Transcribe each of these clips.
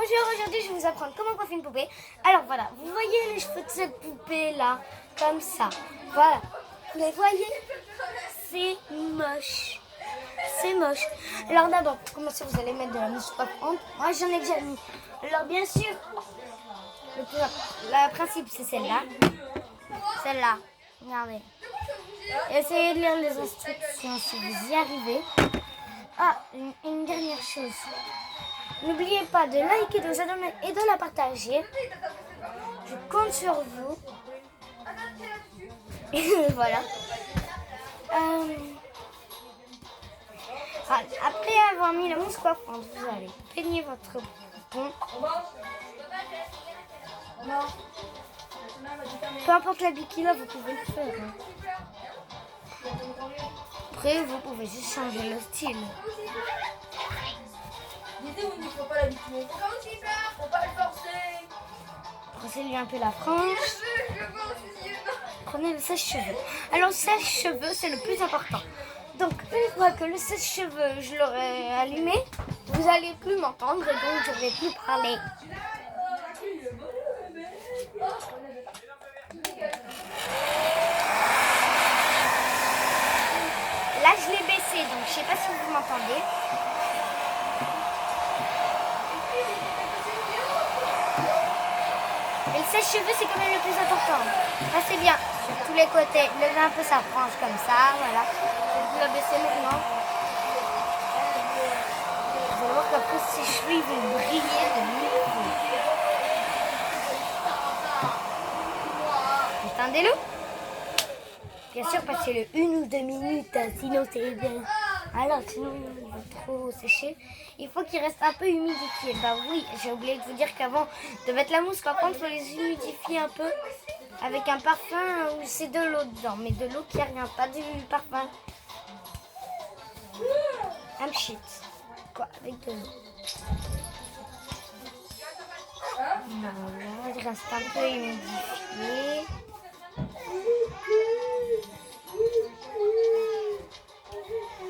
Bonjour, aujourd'hui je vais vous apprendre comment coiffer une poupée. Alors voilà, vous voyez les cheveux de cette poupée là, comme ça. Voilà, vous les voyez? C'est moche. C'est moche. Alors d'abord, pour commencer, vous allez mettre de la mousse coiffante. Moi j'en ai déjà mis. Alors bien sûr, le principe c'est celle-là. Celle-là, regardez. Essayez de lire les instructions si vous y arrivez. Ah, une dernière chose. N'oubliez pas de liker, de vous abonner et de la partager. Je compte sur vous. Voilà. Après avoir mis la mousse coiffante, vous allez peigner votre bouton. Peu importe l'habit qu'il a, vous pouvez le faire. Hein. Après, vous pouvez juste changer le style. Faut pas l'habituer. Faut pas le forcer. Brossez-lui un peu la frange. Prenez le sèche-cheveux. Alors le sèche-cheveux, c'est le plus important. Donc une fois que le sèche-cheveux, je l'aurai allumé, vous n'allez plus m'entendre et donc je ne vais plus parler. Là, je l'ai baissé, donc je ne sais pas si vous m'entendez. Et le sèche-cheveux, c'est quand même le plus important. Là, c'est bien. Sur tous les côtés. Levez un peu sa frange comme ça. Voilà. Je vais la baisser maintenant. Vous allez voir qu'après, ses cheveux, ils vont briller de nouveau. Entendez-le? Bien sûr, passez-le 1 ou 2 minutes, sinon c'est bien. Alors, sinon, il va trop sécher. Il faut qu'il reste un peu humidifié. Bah oui, j'ai oublié de vous dire qu'avant de mettre la mousse, par contre, il faut les humidifier un peu avec un parfum où c'est de l'eau dedans. Mais de l'eau qui a rien, pas du parfum. Un pchit. Quoi, avec de l'eau. Voilà, il reste un peu humidifié.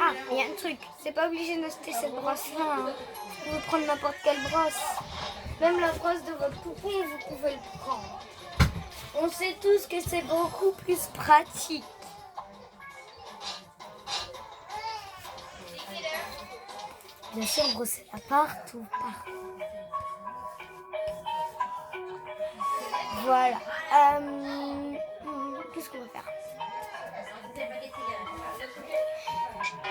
Ah, il y a un truc, c'est pas obligé d'acheter cette brosse-là. Hein. Vous pouvez prendre n'importe quelle brosse. Même la brosse de votre poupon, vous pouvez le prendre. On sait tous que c'est beaucoup plus pratique. Bien sûr, brossez-la partout. Voilà. Qu'est-ce qu'on va faire?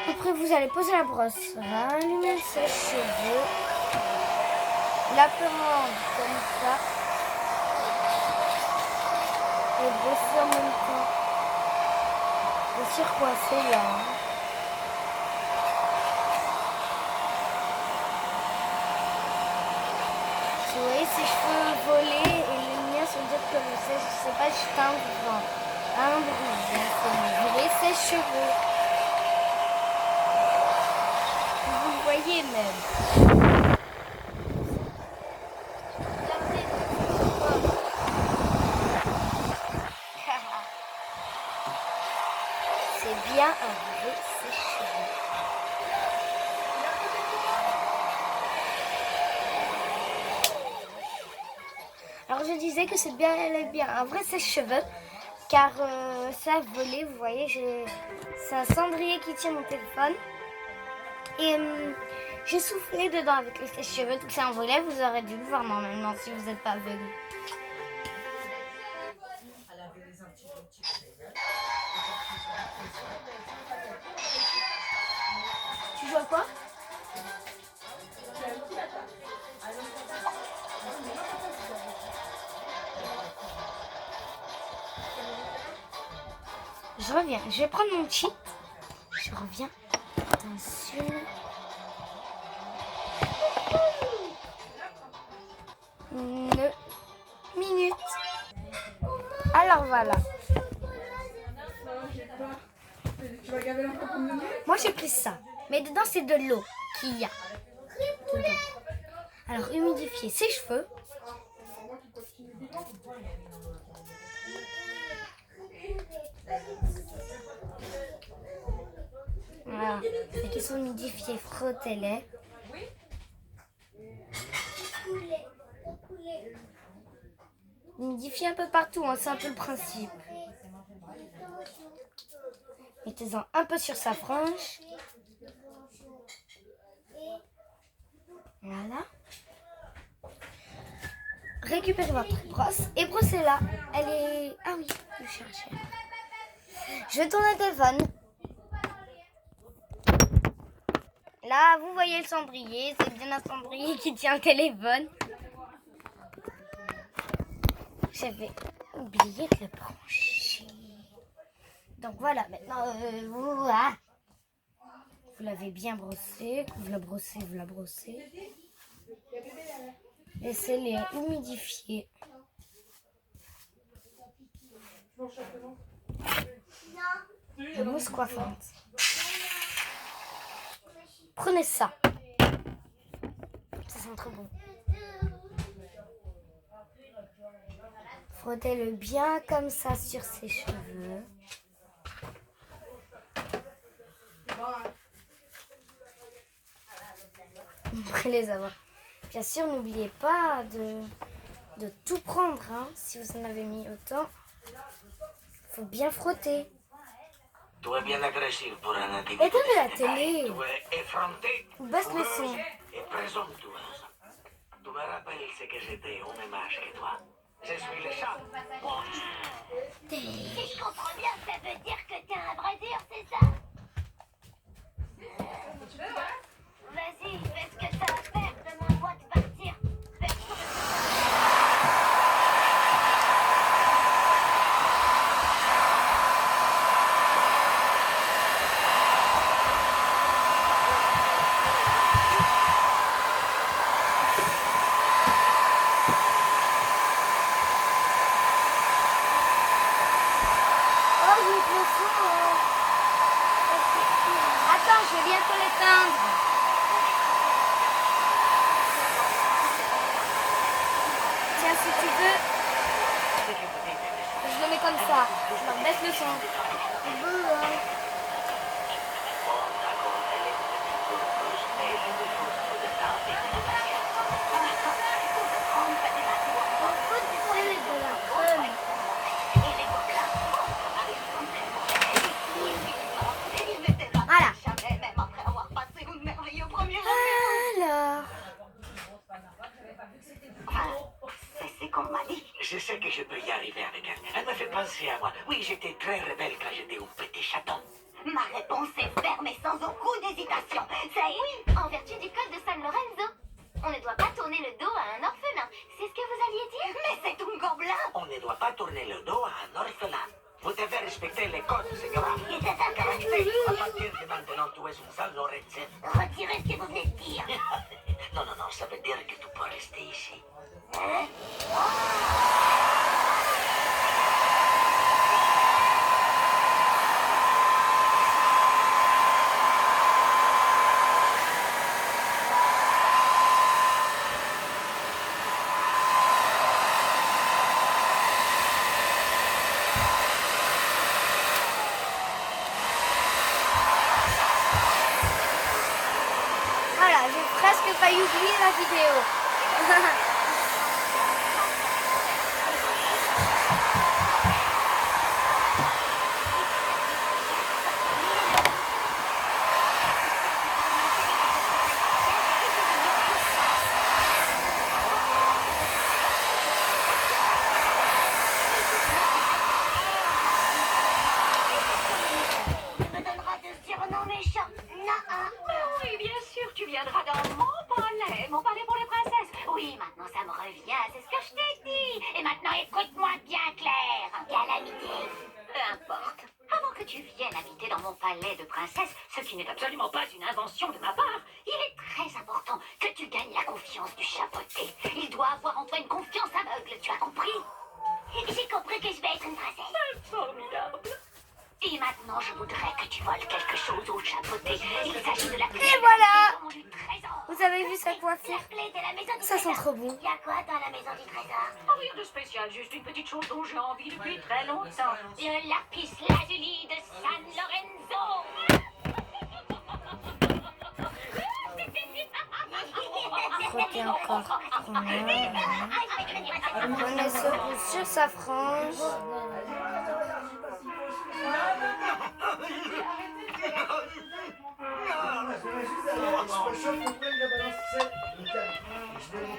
Après, vous allez poser la brosse, allumer ses cheveux, la prendre comme ça, et brosser en même temps. Bien sûr, coincer là. Vous voyez ses cheveux volés et les miens sont dire que c'est pas juste un vent, un bruit, c'est voler ses cheveux. Vous le voyez même. C'est bien un vrai sèche-cheveux. Alors je disais que c'est bien un vrai sèche-cheveux car ça a volé, vous voyez, c'est un cendrier qui tient mon téléphone. Et j'ai soufflé dedans avec le sèche-cheveux, tout ça envolé. Vous aurez dû le voir normalement si vous n'êtes pas aveugle. Tu joues à quoi? Je reviens. Je vais prendre mon cheat. Je reviens. Attention. Une minute. Alors voilà. Moi j'ai pris ça. Mais dedans c'est de l'eau qu'il y a. Dedans. Alors humidifier ses cheveux. Voilà. Et qu'ils sont humidifiés, frottez-les. Humidifiez un peu partout, hein, c'est un peu le principe. Mettez-en un peu sur sa frange. Voilà. Récupérez votre brosse et brossez-la. Elle est... Ah oui, je cherchais. Je vais tourner le téléphone. Là, vous voyez le cendrier. C'est bien un cendrier qui tient le téléphone. J'avais oublié de le brancher. Donc voilà, maintenant, vous l'avez bien brossé. Vous la brossez. Laissez-les humidifier. La mousse coiffante. Prenez ça. Ça sent trop bon. Frottez-le bien comme ça sur ses cheveux. Après les avoir. Bien sûr, n'oubliez pas de tout prendre, hein, si vous en avez mis autant. Il faut bien frotter. Tu es bien agressif pour un individu. Éteindre la télé. Tu es effronté, Ou baisse le son. et présomptueuse. Tu me rappelles ce que j'étais au même âge que toi. Je suis le chat. Si je comprends bien, ça veut dire que t'es un bras dur, c'est ça? Vas-y, fais ce que t'as à faire, demande-moi de partir. Fais tout ce que Oh, j'ai le son. Attends, je vais bientôt l'éteindre. Tiens, si tu veux, je le mets comme ça. Alors, baisse le son. Voilà. jamais, même après avoir passé une merveilleuse première Alors, c'est qu'on m'a dit. Je sais que je peux y arriver avec elle. Elle me fait penser à moi. Oui, j'étais très rebelle quand j'étais un petit chaton. Ma réponse est ferme et sans aucune hésitation. C'est oui, en vertu du code de San Lorenzo. On ne doit pas tourner le dos à un orphelin. C'est ce que vous alliez dire? Mais c'est un gobelin. On ne doit pas tourner le dos à un orphelin. Vous devez respecter les codes, señora. Caractère, à partir de maintenant, tu es une San Lorenzo. Retirez ce que vous venez de dire. Non, ça veut dire que tu peux rester ici. Hein? voilà, j'ai presque failli oublier la vidéo. Tu me donneras de surnoms méchants. Non, hein? Oui, bien sûr, tu viendras dans mon palais pour les princesses. Oui, maintenant ça me revient, c'est ce que je t'ai dit. Et maintenant écoute-moi bien, Claire. Calamité. Peu importe. Avant que tu viennes habiter dans mon palais de princesse, ce qui n'est absolument pas une invention de ma part, Il est très important que tu gagnes la confiance du chapeauté. Il doit avoir en toi une confiance aveugle, tu as compris? J'ai compris que je vais être une princesse. c'est formidable. Et maintenant, je voudrais que tu voles quelque chose au chapeauté. Il s'agit de la clé Et voilà. de la maison du trésor. Vous avez vu sa coiffure? La clé de la maison du Ça sent trésor. trop bon. Il y a quoi dans la maison du trésor? Rien de spécial, juste une petite chose dont j'ai envie depuis très longtemps. Le lapis lazuli de San Lorenzo. Frottez encore. Voilà. On se pose sur sa frange.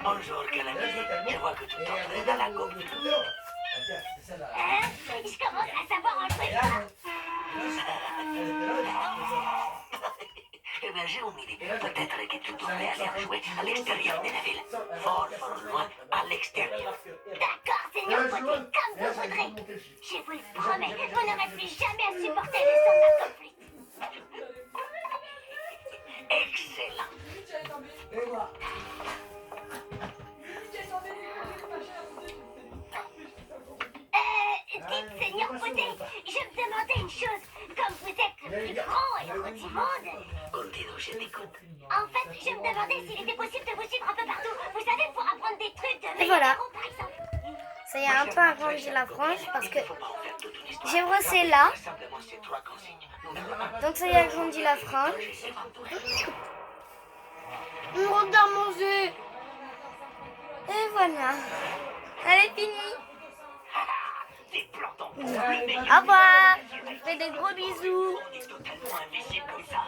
Bonjour, Calamity. Je vois que tu t'entraînes à la coupe. Hein? Je commence à savoir un truc. Eh bien, j'ai une idée. Peut-être que tu devrais aller jouer à l'extérieur de la ville. Fort, fort loin, à l'extérieur. D'accord, Seigneur Poté, comme vous voudrez. Je vous le promets, vous n'aurez plus jamais à supporter le son de ma conflit. Excellent. Dites, Seigneur Poté, je me demandais une chose. Comme vous êtes le plus grand héros du monde, Continue, je t'écoute. en fait, je me demandais s'il était possible de vous suivre un peu partout. Vous savez, pour apprendre des trucs de Et voilà. héros, par exemple. Ça y a un peu agrandi la frange parce que Faut pas en faire toute une histoire. j'ai brossé là. Simplement ces trois consignes. Numéro 1. Donc ça y a agrandi la frange. On regarde manger. Et voilà. Elle est finie. Des plantons. Au revoir. Je fais des gros bisous. On est totalement invisible comme ça.